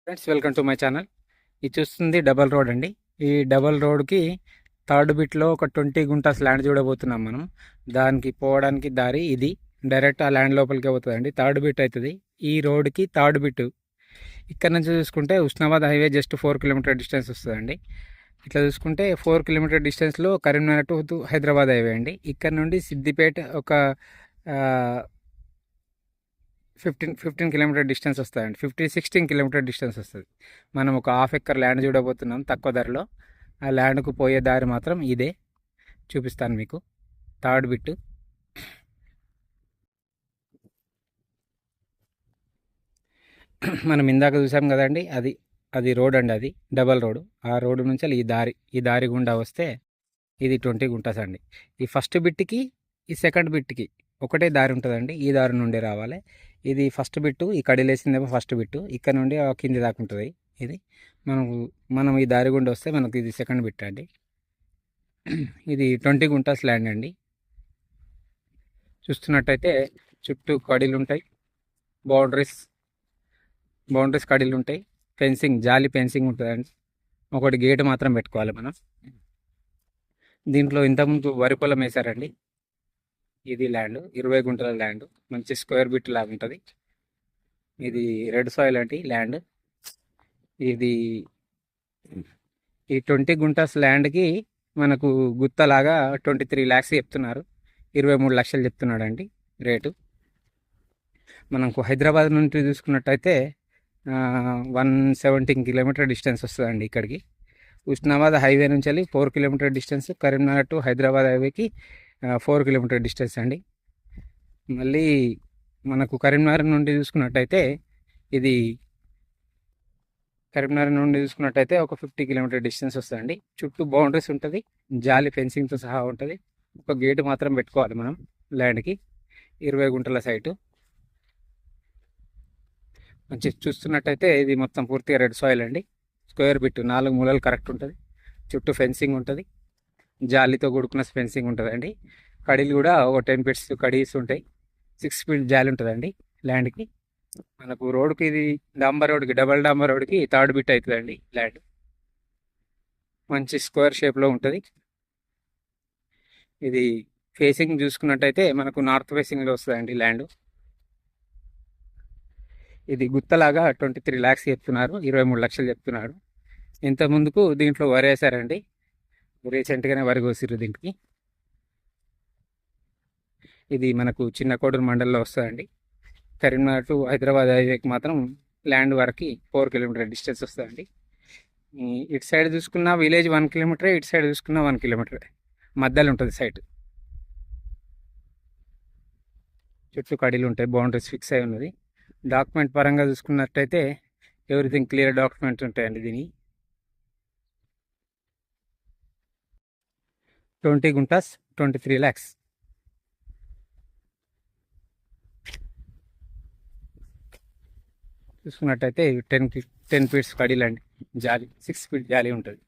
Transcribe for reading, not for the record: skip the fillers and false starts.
Friends, welcome to my channel. ఇది చూస్తుంది double road అండి. ఈ డబల్ రోడ్కి థర్డ్ బిట్లో ఒక 20 గుంటాస్ ల్యాండ్ చూడబోతున్నాం మనం. దానికి పోవడానికి దారి ఇది. డైరెక్ట్ ఆ ల్యాండ్ లోపలికి పోతుందండి. థర్డ్ బిట్ అవుతుంది ఈ రోడ్కి. థర్డ్ బిట్ ఇక్కడ నుంచి చూసుకుంటే Husnabad highway just 4 kilometre distance వస్తుందండి. ఇట్లా చూసుకుంటే 4 కిలోమీటర్ డిస్టెన్స్లో కరీంనగర్ టు హైదరాబాద్ హైవే అండి. ఇక్కడ నుండి సిద్దిపేట ఒక 15 కిలోమీటర్ డిస్టెన్స్ వస్తుందండి. 16 కిలోమీటర్ డిస్టెన్స్ వస్తుంది. మనం ఒక హాఫ్ ఎకర్ ల్యాండ్ చూడబోతున్నాం తక్కువ ధరలో. ఆ ల్యాండ్కు పోయే దారి మాత్రం ఇదే. చూపిస్తాను మీకు. థర్డ్ బిట్ మనం ఇందాక చూసాం కదండి, అది అది రోడ్ అండి. అది డబల్ రోడ్. ఆ రోడ్డు నుంచి ఈ దారి గుండా వస్తే ఇది 20 గుంటాస్ అండి. ఈ ఫస్ట్ బిట్కి ఈ సెకండ్ బిట్కి ఒకటే దారి ఉంటుందండి. ఈ దారి నుండి రావాలి. ఇది ఫస్ట్ బిట్టు, ఈ కడిలేసిందేమో ఫస్ట్ బిట్టు. ఇక్కడ నుండి కింది దాకా ఉంటుంది ఇది. మనం ఈ దారి గుండా వస్తే మనకు ఇది సెకండ్ బిట్ అండి. ఇది 20 గుంటాస్ ల్యాండ్ అండి. చూస్తున్నట్టయితే చుట్టూ కడీలు ఉంటాయి, బౌండరీస్ కడీలు ఉంటాయి. ఫెన్సింగ్, జాలి ఫెన్సింగ్ ఉంటుందండి. ఒకటి గేట్ మాత్రం పెట్టుకోవాలి మనం. దీంట్లో ఇంతకుముందు వరి పొలం వేశారండి. ఇది ల్యాండ్ 20 గుంటల ల్యాండ్. మంచి స్క్వేర్ బిట్ లాగా ఉంటుంది. ఇది రెడ్ సాయిల్ అండి ల్యాండ్. ఇది ఈ 20 గుంటాస్ ల్యాండ్కి మనకు గుత్తలాగా 23 lakhs చెప్తున్నారు. 23 లక్షలు చెప్తున్నాడండి రేటు. మనకు హైదరాబాద్ నుండి చూసుకున్నట్టయితే 117 కిలోమీటర్ డిస్టెన్స్ వస్తుందండి ఇక్కడికి. ఉస్నాబాద్ హైవే నుంచి వెళ్ళి 4 kilometre distance. Karimnagar to Hyderabad హైవేకి 4 కిలోమీటర్ డిస్టెన్స్ అండి. మళ్ళీ మనకు కరీంనగర్ నుండి చూసుకున్నట్టయితే ఒక 50 కిలోమీటర్ డిస్టెన్స్ వస్తుందండి. చుట్టూ బౌండరీస్ ఉంటుంది, జాలి ఫెన్సింగ్తో సహా ఉంటుంది. ఒక గేటు మాత్రం పెట్టుకోవాలి మనం ల్యాండ్కి. 20 గుంటల సైటు. మంచి చూస్తున్నట్టయితే ఇది మొత్తం పూర్తిగా రెడ్ సాయిల్ అండి. స్క్వేర్ బిట్, 4 మూలలు కరెక్ట్ ఉంటుంది. చుట్టూ ఫెన్సింగ్ ఉంటుంది, జాలీతో కూడుకున్న ఫెన్సింగ్ ఉంటుందండి. కడీలు కూడా ఒక 10 ఫీట్స్ కడీస్ ఉంటాయి. 6 ఫీట్ జాలి ఉంటుందండి ల్యాండ్కి. మనకు రోడ్కి ఇది డబల్ డాంబర్ రోడ్కి థర్డ్ బిట్ అవుతుందండి ల్యాండ్. మంచి స్క్వేర్ షేప్లో ఉంటుంది. ఇది ఫేసింగ్ చూసుకున్నట్టయితే మనకు నార్త్ ఫేసింగ్లో వస్తుందండి ల్యాండ్. ఇది గుత్తలాగా 23 lakhs చెప్తున్నారు. 23 లక్షలు చెప్తున్నారు. ఇంత ముందుకు దీంట్లో వరి వేసారండి. రీసెంట్గానే వరి కోసిర్రు దీనికి. ఇది మనకు చిన్న కోడూరు మండలంలో వస్తుందండి. కరీంనగర్ టు హైదరాబాద్ హైవేకి మాత్రం ల్యాండ్ వరకు 4 కిలోమీటర్ డిస్టెన్స్ వస్తుందండి. ఇటు సైడ్ చూసుకున్న విలేజ్ 1 కిలోమీటర్, ఇటు సైడ్ చూసుకున్న 1 కిలోమీటర్ మధ్యలో ఉంటుంది సైట్. చుట్టూ కడీలు ఉంటాయి, బౌండరీస్ ఫిక్స్ అయి ఉన్నది. డాక్యుమెంట్ పరంగా చూసుకున్నట్టయితే ఎవ్రీథింగ్ క్లియర్ డాక్యుమెంట్స్ ఉంటాయండి దీని. 20 గుంటాస్, 23 lakhs. చూసుకున్నట్టయితే 10 ఫీట్స్ కడీలండి. జాలి 6 ఫీట్ జాలి ఉంటుంది.